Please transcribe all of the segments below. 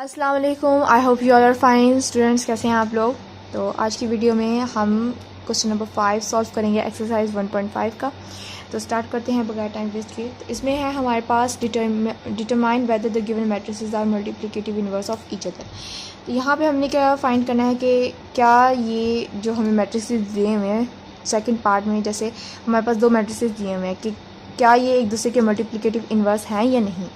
अस्सलाम वालेकुम, I hope you all are fine. Students, कैसे हैं आप लोग? तो आज की वीडियो में हम क्वेश्चन नंबर 5 सॉल्व करेंगे एक्सरसाइज 1.5 का। तो स्टार्ट करते हैं बगैर टाइम वेस्ट किए। तो इसमें है हमारे पास determine whether the given matrices are multiplicative inverse of each other. तो यहाँ पे हमने क्या फाइंड करना है कि क्या ये जो हमें मैट्रिसेस दिए हुए हैं सेकंड पार्ट में, जैसे हमारे पास दो मैट्रिसेस दिए हुए हैं कि क्या ये एक दूसरे के मल्टीप्लिकेटिव इन्वर्स हैं या नहीं।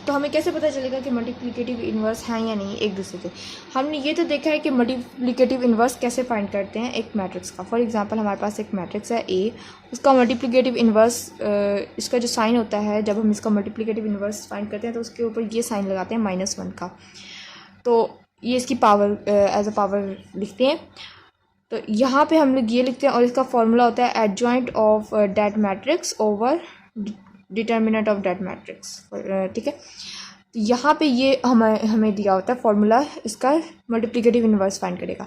तो हमें कैसे पता चलेगा कि मल्टीप्लिकेटिव इन्वर्स हैं या नहीं एक दूसरे के? हमने ये तो देखा है कि मल्टीप्लिकेटिव इन्वर्स कैसे फाइंड करते हैं एक मैट्रिक्स का। फॉर एग्जांपल हमारे पास एक मैट्रिक्स है ए, उसका मल्टीप्लिकेटिव इन्वर्स, इसका जो साइन होता है जब हम इसका मल्टीप्लिकेटिव इन्वर्स फाइंड करते हैं तो उसके ऊपर ये साइन लगाते हैं -1 का। तो ये इसकी पावर एज अ पावर लिखते हैं। तो यहाँ पे हम लोग ये लिखते हैं और इसका फॉर्मूला होता है adjoint of that matrix over determinant of that matrix. ठीक है, तो यहाँ पे ये हमें दिया होता है फॉर्मूला इसका मल्टीप्लिकेटिव इन्वर्स फाइंड करेगा।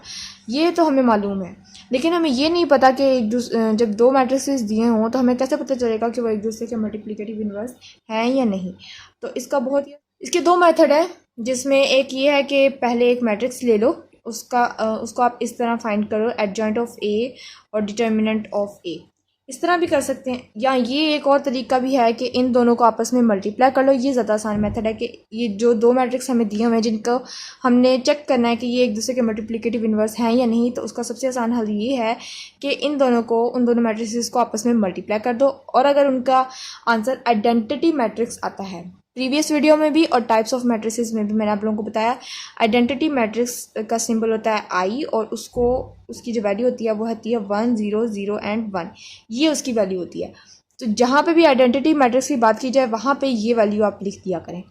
ये तो हमें मालूम है, लेकिन हमें ये नहीं पता कि जब दो मैट्रिसेस दिए हों तो हमें कैसे पता चलेगा कि वो एक दूसरे के मल्टीप्लिकेटिव इन्वर्स हैं या नहीं। तो इसके दो मेथड है, जिसमें एक ये है कि पहले एक मैट्रिक्स ले लो, उसको आप इस तरह फाइंड करो एडजॉइंट ऑफ ए और डिटर्मिनेंट ऑफ ए। इस तरह भी कर सकते हैं, या ये एक और तरीका भी है कि इन दोनों को आपस में मल्टीप्लाई कर लो। ये ज़्यादा आसान मेथड है कि ये जो दो मैट्रिक्स हमें दिए हुए हैं जिनको हमने चेक करना है कि ये एक दूसरे के मल्टीप्लिकेटिव इन्वर्स हैं या नहीं, तो उसका सबसे आसान हल ये है कि उन दोनों मैट्रिक्स को आपस में मल्टीप्लाई कर दो। और अगर उनका आंसर आइडेंटिटी मैट्रिक्स आता है, प्रीवियस वीडियो में भी और टाइप्स ऑफ मैट्रिसेस में भी मैंने आप लोगों को बताया, आइडेंटिटी मैट्रिक्स का सिंबल होता है आई और उसकी जो वैल्यू होती है वो होती है 1 0 0 एंड 1। ये उसकी वैल्यू होती है। तो जहाँ पे भी आइडेंटिटी मैट्रिक्स की बात की जाए वहाँ पे ये वैल्यू आप लिख दिया करें।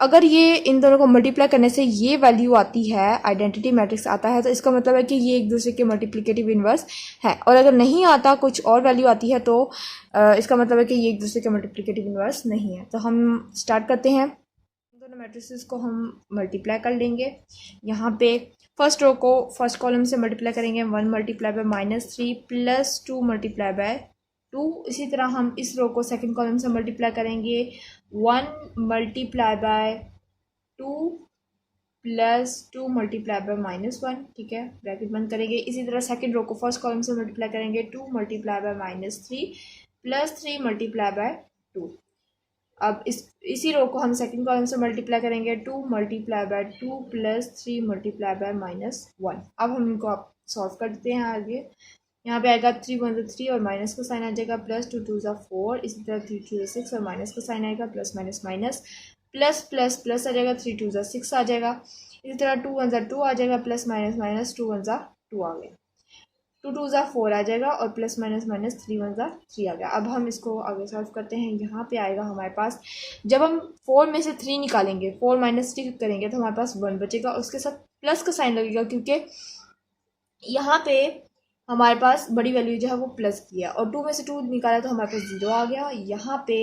अगर ये इन दोनों को मल्टीप्लाई करने से ये वैल्यू आती है, आइडेंटिटी मैट्रिक्स आता है, तो इसका मतलब है कि ये एक दूसरे के मल्टीप्लिकेटिव इन्वर्स है। और अगर नहीं आता, कुछ और वैल्यू आती है, तो इसका मतलब है कि ये एक दूसरे के मल्टीप्लिकेटिव इन्वर्स नहीं है। तो हम स्टार्ट करते हैं। दोनों मैट्रिसेस को हम मल्टीप्लाई कर लेंगे। यहाँ पे फर्स्ट रो को फर्स्ट कॉलम से मल्टीप्लाई करेंगे, 1 multiply by -3 plus 2 multiply by 2। इसी तरह हम इस रो को सेकंड कॉलम से मल्टीप्लाई करेंगे, 1 multiply by 2 plus 2 multiply by -1। ठीक है, ब्रैकेट बंद करेंगे। इसी तरह सेकंड रो को फर्स्ट कॉलम से मल्टीप्लाई करेंगे, 2 multiply by -3 plus 3 multiply by 2। अब इसी रो को हम सेकंड कॉलम से मल्टीप्लाई करेंगे, 2 multiply by 2 plus 3 multiply by -1। अब हम इनको आप सॉल्व करते हैं आगे। यहाँ पे आएगा 3 1 3 और माइनस का साइन आ जाएगा, प्लस 2 2 4। इसी तरह 3 2 6 और माइनस का साइन आएगा, plus minus minus plus plus plus आ जाएगा, 3 2 6 आ जाएगा। इसी तरह 2 1 2 आ जाएगा, प्लस माइनस माइनस 2 1 2 आ गया, 2 2 4 आ जाएगा और प्लस माइनस माइनस 3 1 3 आ गया। अब हम इसको आगे सॉल्व करते हैं। यहाँ पे आएगा हमारे पास, जब हम 4 में से 3 निकालेंगे, 4 - 3 करेंगे तो हमारे पास 1 बचेगा, उसके साथ प्लस का साइन लगेगा क्योंकि यहाँ पे हमारे पास बड़ी वैल्यू जो है वो प्लस की है। और 2 में से 2 निकाला तो हमारे पास 0 आ गया। यहाँ पे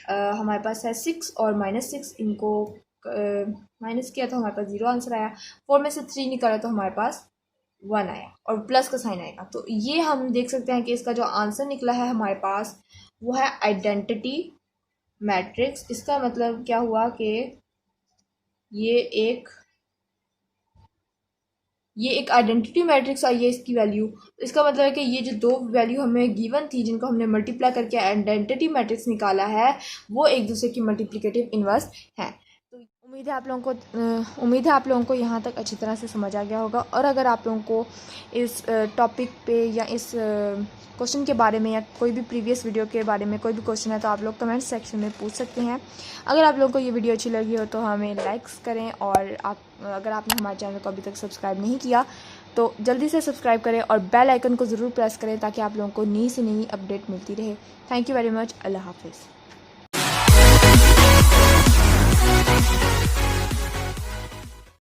हमारे पास है 6 और -6, इनको माइनस किया तो हमारे पास 0 आंसर आया। 4 में से 3 निकाला तो हमारे पास 1 आया और प्लस का साइन आएगा। तो ये हम देख सकते हैं कि इसका जो आंसर निकला है हमारे पास वो है आइडेंटिटी मैट्रिक्स। इसका मतलब क्या हुआ कि ये एक आइडेंटिटी मैट्रिक्स आई है इसकी वैल्यू। इसका मतलब है कि ये जो दो वैल्यू हमें गिवन थी, जिनको हमने मल्टीप्लाई करके आइडेंटिटी मैट्रिक्स निकाला है, वो एक दूसरे की मल्टीप्लिकेटिव इन्वर्स है। तो उम्मीद है आप लोगों को यहाँ तक अच्छी तरह से समझ आ गया होगा। और अगर आप लोगों को इस टॉपिक पे या इस क्वेश्चन के बारे में या कोई भी प्रीवियस वीडियो के बारे में कोई भी क्वेश्चन है तो आप लोग कमेंट सेक्शन में पूछ सकते हैं। अगर आप लोगों को ये वीडियो अच्छी लगी हो तो हमें लाइक्स करें, और अगर आपने हमारे चैनल को अभी तक सब्सक्राइब नहीं किया तो जल्दी से सब्सक्राइब करें और बेल आइकन को ज़रूर प्रेस करें ताकि आप लोगों को नई से नई अपडेट मिलती रहे। Thank you very much. अल्लाह हाफिज़।